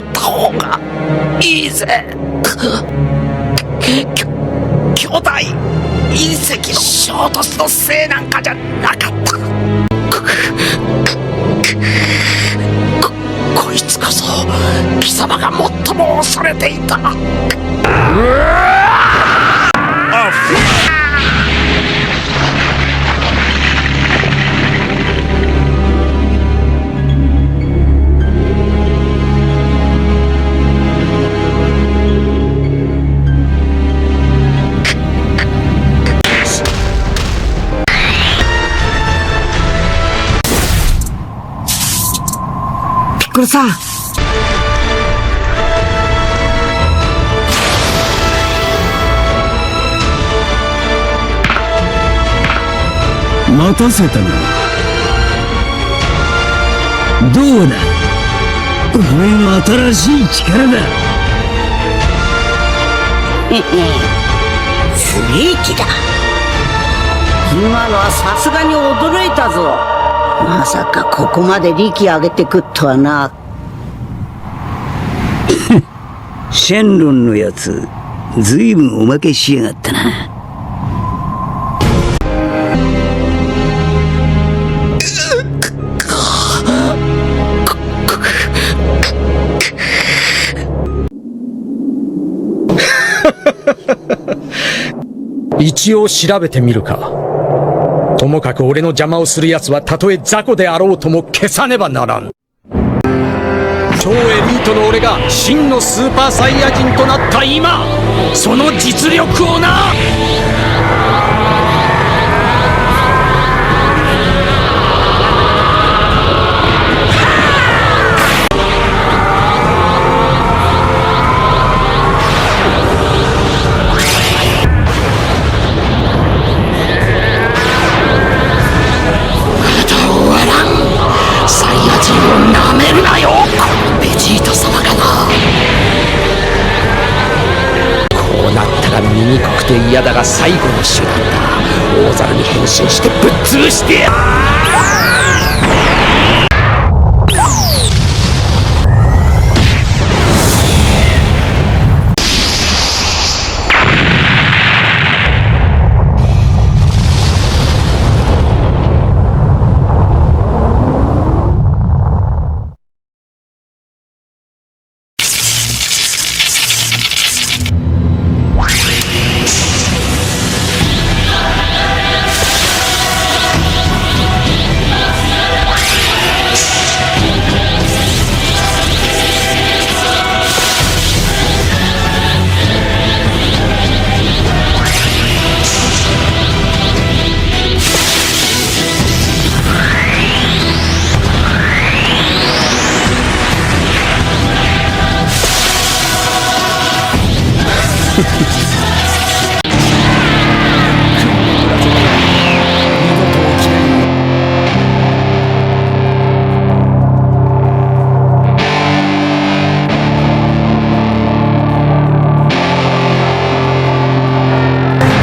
った方がいいぜ。兄弟隕石の衝突のせいなんかじゃなかった。こいつこそ貴様が最も恐れていた。これさ、待たせたな。どうだ、俺の新しい力だ。スリーキだ。今のはさすがに驚いたぞ。まさかここまで力上げてくっとはな。シェンロンのやつ、ずいぶんおまけしやがったな。一応調べてみるか。ともかく俺の邪魔をする奴はたとえ雑魚であろうとも消さねばならん。超エリートの俺が真のスーパーサイヤ人となった今、その実力をな。ベジータ様かな。こうなったら醜くて嫌だが最後の手段だ。大猿に変身してぶっ潰してやる。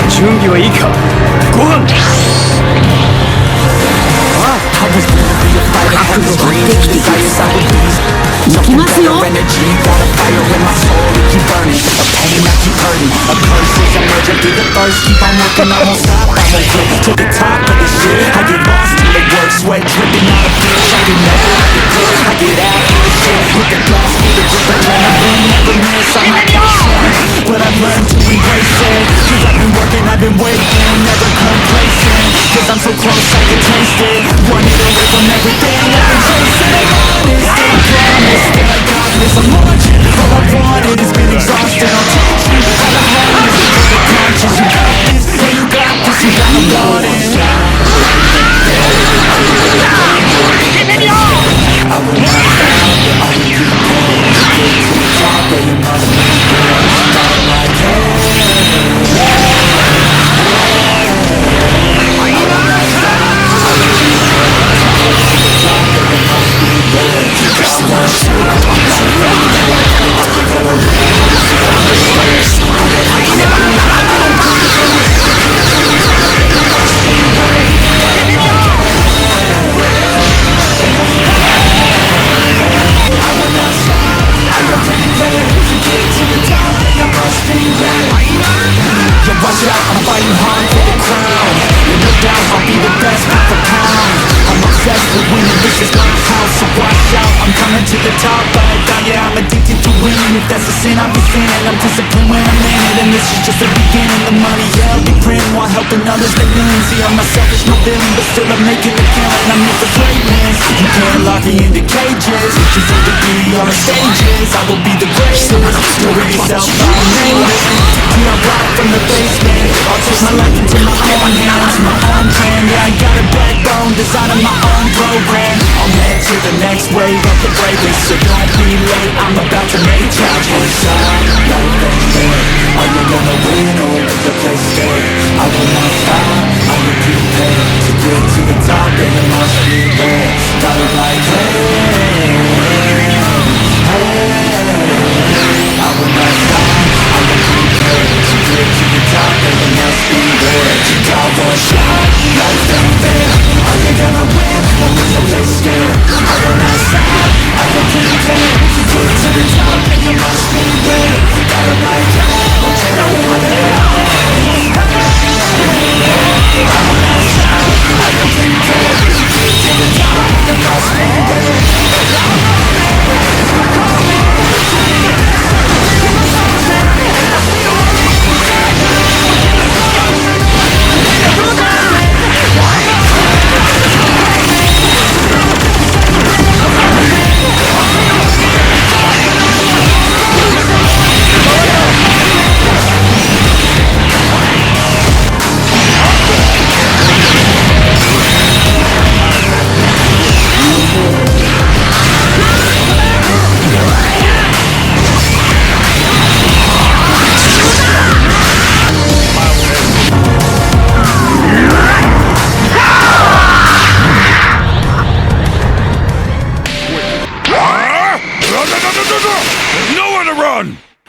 準備はいいか、ご飯。覚悟ができてきた。行きますよ。But I've learned to embrace it, cause I've been working, I've been waiting, never complacent, cause I'm so close I can taste it, one hit away from everything I've been chasing. Honest, I promise that I got this, I'm launching, all I wanted has been exhausted. I'll teach you how to harness the conscious. You got this, yeah you got this, you got no warning. I will not stop, I will keep going, get to the top, but you must be start like hey. climbing to the top right now. Yeah, I'm addicted to winning. If that's a sin, I'll be sinning. I'm disciplined when I'm in it, and this is just the beginning. The money, yeah, I'll be printing while helping others make millions. See, I'm not selfish, no feeling, but still I'm making a killing. I'm here for greatness. You can't lock me into cages. It's just either be on the stages. I will be the greatest. Do it yourself, I'm nameless. We are rock from the basement. I'll take my life into my own hands. My own plan, yeah, I got a backbone. Designing my own program. I'll head to the next wave of the bravest. So don't be late, I'm about to make change. One shot, life and fair. Are you gonna win or is the place fair? I will not stop, I will prepare. To get to the top, then it must be there. Got it like, hey, I will not stop, I will prepare. To get to the top, then it must be there. You got one shot, life and fair. Are you gonna win or is the place fair? I will not stop, I will prepare. To get to the top, then it must be there. Got it like, hey,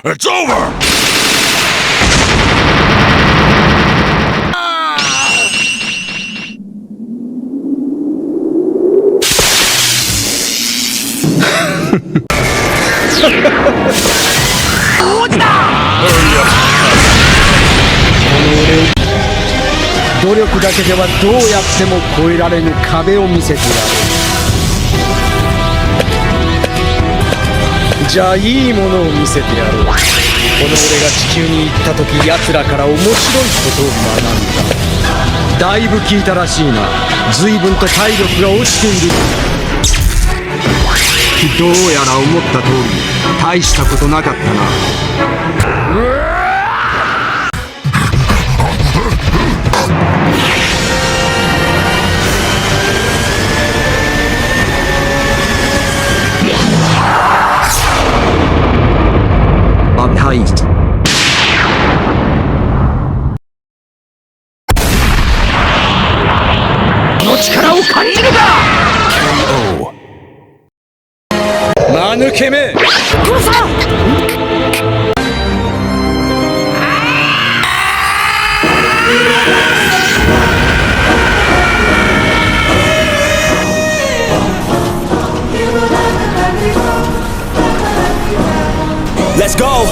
It's over!努力だけではどうやっても越えられぬ壁を見せてやる。じゃあいいものを見せてやろう。この俺が地球に行った時奴らから面白いことを学んだ。だいぶ聞いたらしいな。随分と体力が落ちている。どうやら思った通り大したことなかったな。Baptized. の力を感じるか。間抜けめ。殺さん。Let's go!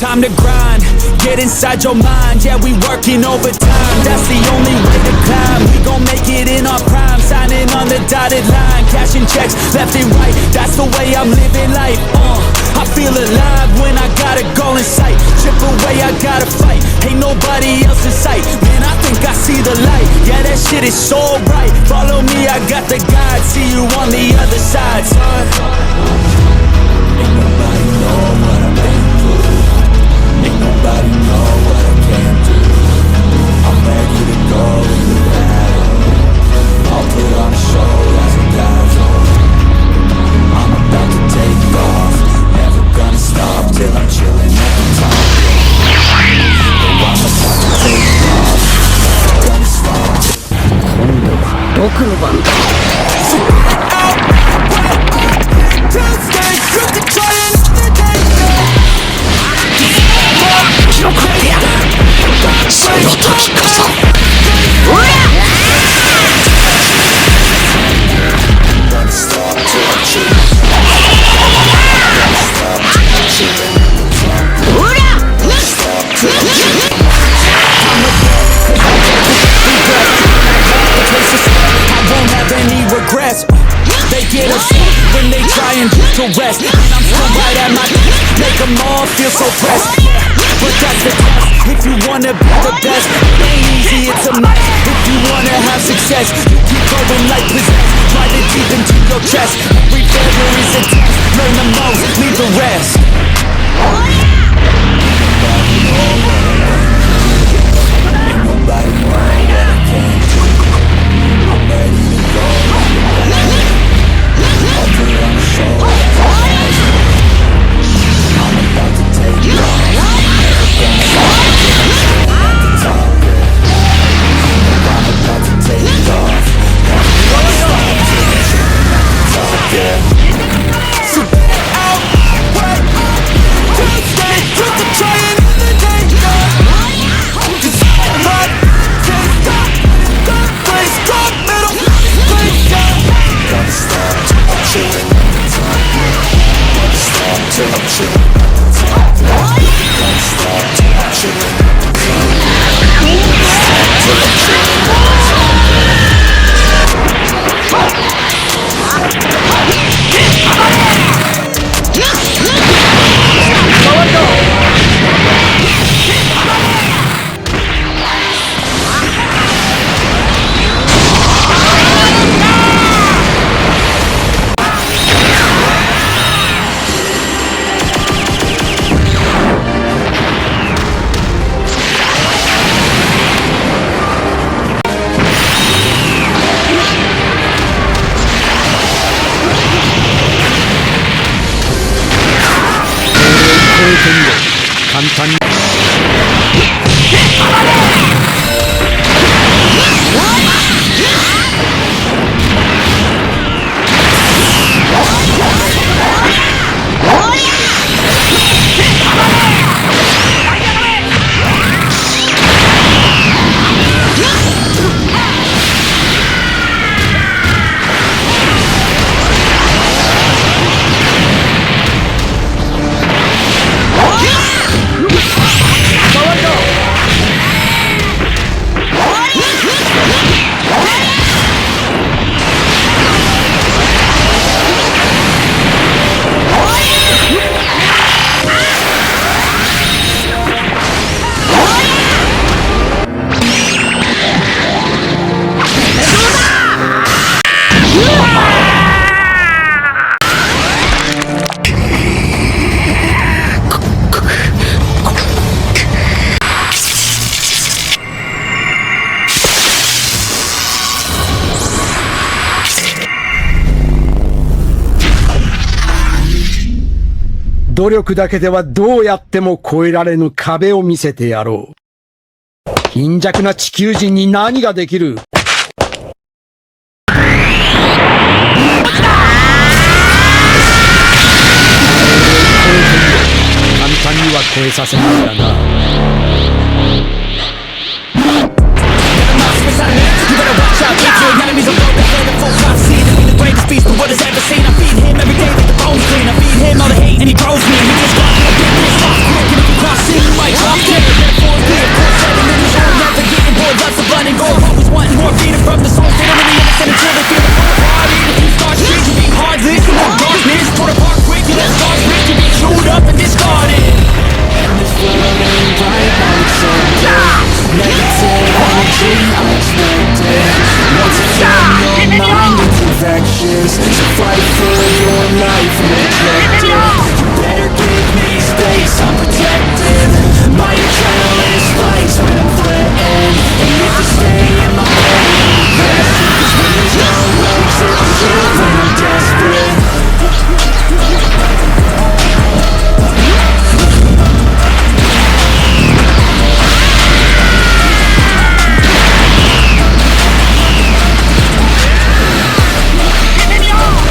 Time to grind, get inside your mind. Yeah, we working overtime, that's the only way to climb. We gon' make it in our prime, signing on the dotted line. Cashing checks left and right, that's the way I'm living life. I feel alive when I got a goal in sight. Chip away, I gotta fight, ain't nobody else in sight. Man, I think I see the light, yeah, that shit is so bright. Follow me, I got the guide, see you on the other side, son. Ain't nobody know what I've been through. Ain't nobody know what I can do. I'm ready to go into battle. I'll put on a show as a dazzle. I'm about to take off. Never gonna stop till I'm chilling at the top. Oh, I'm about to take off. Never gonna stop. 今度は僕の番だ。その時こそ。They get us when to rest. And I'm still right at my make them all feel so pressed. But that's the test. If you wanna be the best, it ain't easy, it's a mess. If you wanna have success, you keep going like possessed. Drive it deep into your chest. Every failure is a test. Learn the most, leave the rest.簡単に努力だけではどうやっても越えられぬ壁を見せてやろう。貧弱な地球人に何ができる？簡単には越えさせないだな。And he grows me, he gets got me, get pissed off quick. And if you cross him, you might drop dead. Therefore, be a poor set, and then he's all never getting bored. Lots of blood and gold, always wanting more freedom from the soul. They don't really understand until they feel the hard. If you start shit, you be heartless. The more darkness, torn apart quick. You let stars rip, you be chewed up and discarded. And this world ain't right like something negative energy unexpected. Once it's on your mind, it's infectious. So fight for your life and objective. Better give me space, I'm protected. My adrenaline spikes when I'm threatened. And if you stay in my way, yes, cause when there's no exit, I'm driven, I'm desperate. Get me on!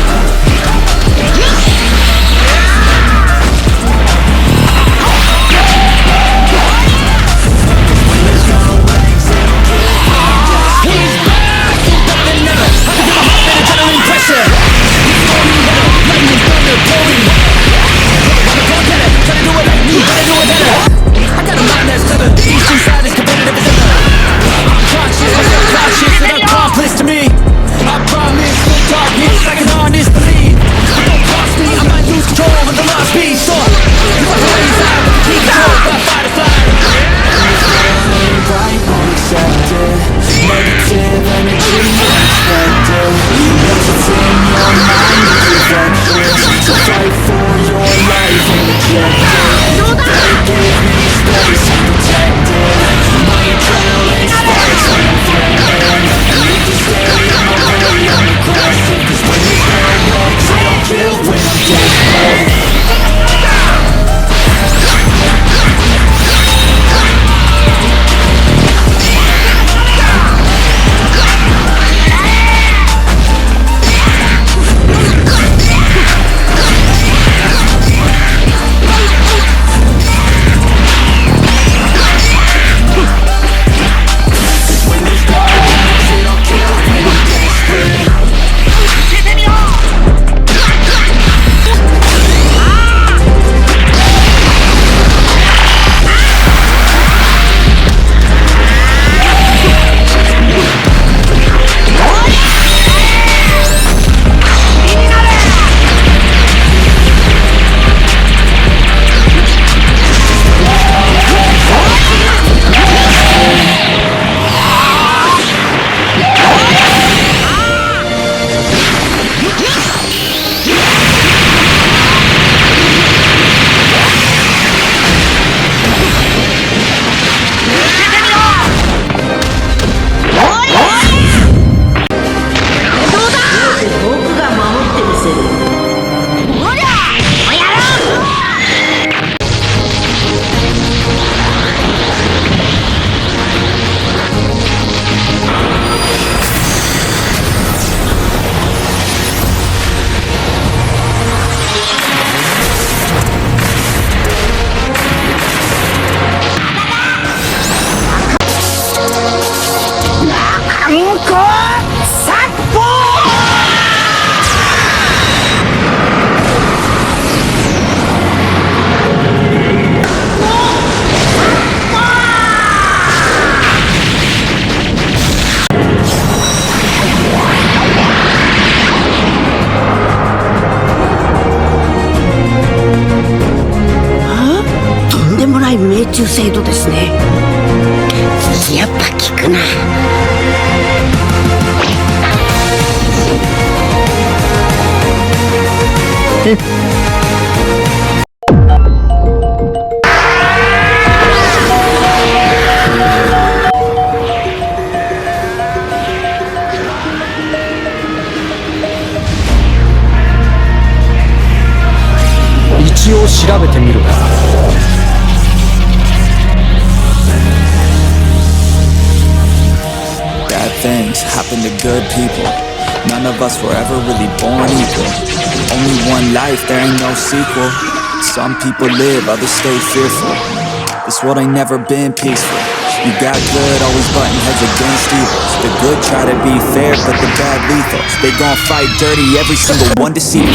中精度ですね。やっぱ効くな。一応調べてみるか。Bad things happen to good people. None of us were ever really born equal. Only one life, there ain't no sequel. Some people live, others stay fearful. This world ain't never been peaceful. You got good, always butting heads against evils. The good try to be fair, but the bad lethal. They gon' fight dirty, every single one deceitful.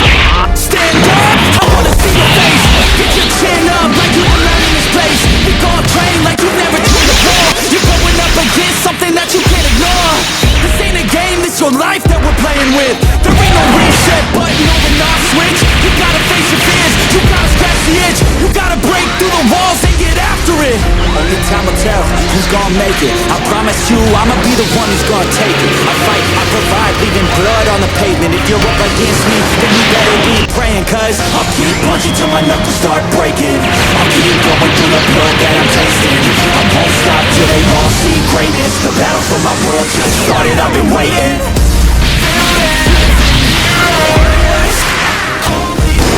Stand up, I wanna see your face. Get your chin up like you were learning this place. We gon' train like you never trained before. You're going up against something that you can't ignore. This ain't a game, this your life that we're playing with. There ain't no reset button or an off switch. You gotta face your fears, you gotta scratch the itch. You gotta break through the walls and get after it. Only time will tell who's gonna make it. I promise you, I'ma be the one who's gonna take it. I fight, I provide, leaving blood on the pavement. If you're up against me, then you better be praying. Cause I'll keep punching till my knuckles start breaking. I'll keep going through the blood that I'm tasting. I won't stop till they all see greatness. The battle for my world just started, I've been waiting.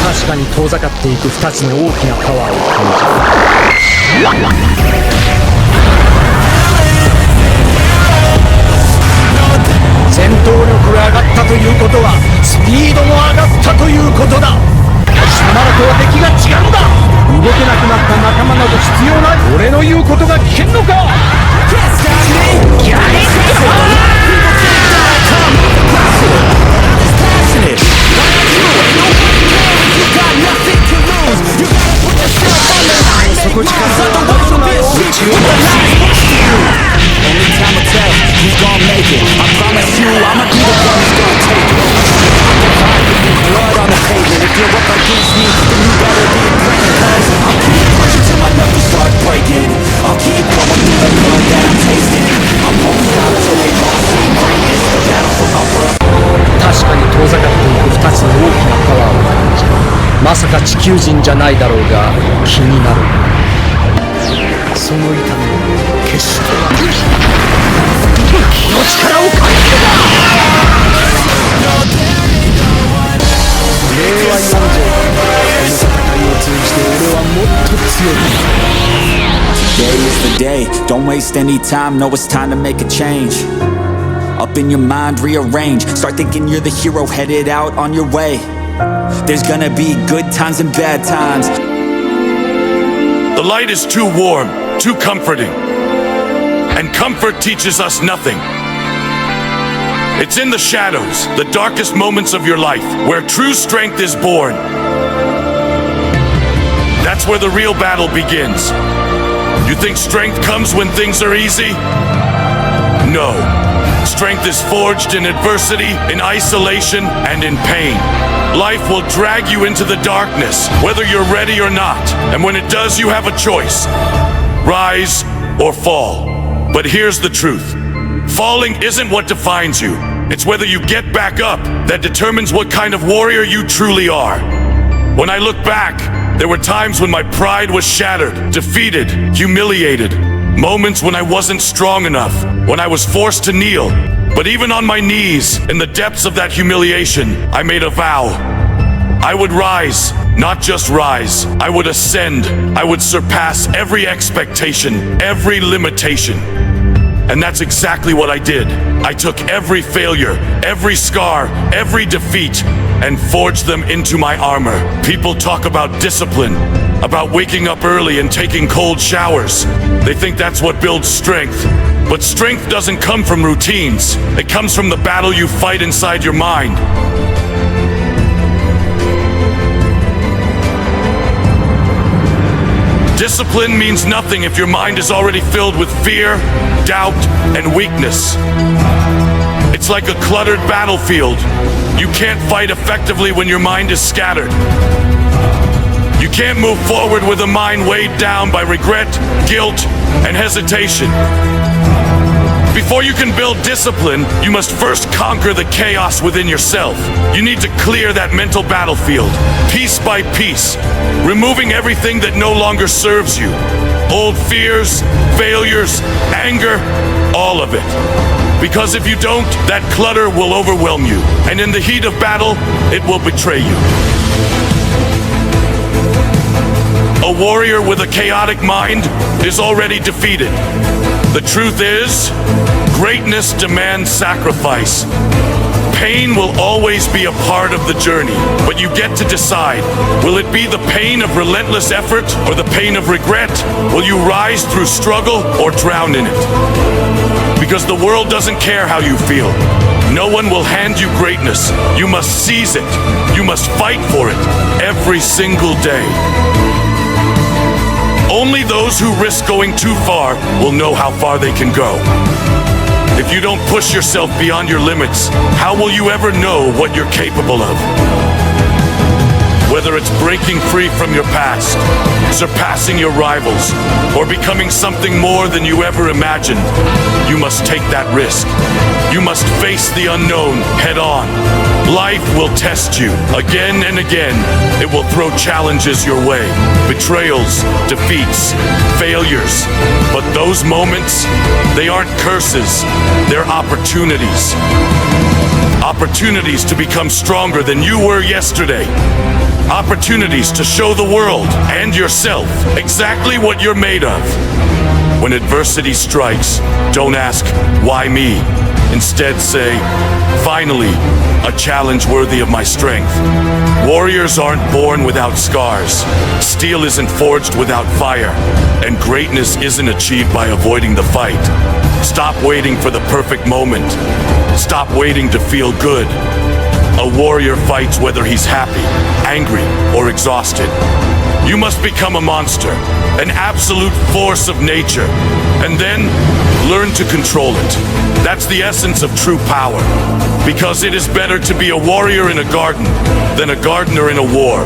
確かに遠ざかっていく2つの大きなパワーを感じる。戦闘力が上がったということはスピードも上がったということだ。貴様らとは敵が違うんだ。動けなくなった仲間など必要ない。俺の言うことが聞けんのか。そこ力を侮るなよ。道を Only time will tell who's gonna make it. I promise you, I'ma be the one who's gonna take it. I provide with blood on the pavement. If you're up against me, then you better be praying. Cause I'll keep pushing till my knuckles start breaking. I'll keep going through the blood that I'm tasting. I won't stop till they all see greatness. The battle for my world. 確かに遠ざかっていく2つの大きなパワーを感じる。まさか地球人じゃないだろうが気になる。その痛みを決してこの力を借りるな。令和40年この戦いを通じて俺はもっと強くなる。 Today is the day, don't waste any time, know it's time to make a change. Up in your mind, rearrange, start thinking you're the hero headed out on your way. There's gonna be good times and bad times. The light is too warm, too comforting. And comfort teaches us nothing. It's in the shadows, the darkest moments of your life, where true strength is born. That's where the real battle begins. You think strength comes when things are easy? No. Strength is forged in adversity, in isolation, and in pain. Life will drag you into the darkness, whether you're ready or not. And when it does, you have a choice. Rise or fall. But here's the truth. Falling isn't what defines you. It's whether you get back up that determines what kind of warrior you truly are. When I look back, there were times when my pride was shattered, defeated, humiliated. Moments when I wasn't strong enough, when I was forced to kneel. But even on my knees, in the depths of that humiliation, I made a vow. I would rise, not just rise. I would ascend. I would surpass every expectation, every limitation. And that's exactly what I did. I took every failure, every scar, every defeat, and forged them into my armor. People talk about discipline, about waking up early and taking cold showers. They think that's what builds strength. But strength doesn't come from routines. It comes from the battle you fight inside your mind. Discipline means nothing if your mind is already filled with fear, doubt, and weakness. It's like a cluttered battlefield. You can't fight effectively when your mind is scattered. You can't move forward with a mind weighed down by regret, guilt, and hesitation. Before you can build discipline, you must first conquer the chaos within yourself. You need to clear that mental battlefield, piece by piece, removing everything that no longer serves you. Old fears, failures, anger, all of it. Because if you don't, that clutter will overwhelm you, and in the heat of battle, it will betray you. A warrior with a chaotic mind is already defeated. The truth is, greatness demands sacrifice. Pain will always be a part of the journey, but you get to decide. Will it be the pain of relentless effort or the pain of regret? Will you rise through struggle or drown in it? Because the world doesn't care how you feel. No one will hand you greatness. You must seize it. You must fight for it every single day. Only those who risk going too far will know how far they can go. If you don't push yourself beyond your limits, how will you ever know what you're capable of? Whether it's breaking free from your past, surpassing your rivals, or becoming something more than you ever imagined, you must take that risk. You must face the unknown head on. Life will test you again and again. It will throw challenges your way, betrayals, defeats, failures. But those moments, they aren't curses, they're opportunities. Opportunities to become stronger than you were yesterday. Opportunities to show the world and yourself exactly what you're made of. When adversity strikes, don't ask, why me? Instead say, finally, a challenge worthy of my strength. Warriors aren't born without scars. Steel isn't forged without fire. And greatness isn't achieved by avoiding the fight. Stop waiting for the perfect moment. Stop waiting to feel good. A warrior fights whether he's happy, angry, or exhausted. You must become a monster, an absolute force of nature, and then learn to control it. That's the essence of true power. Because it is better to be a warrior in a garden than a gardener in a war.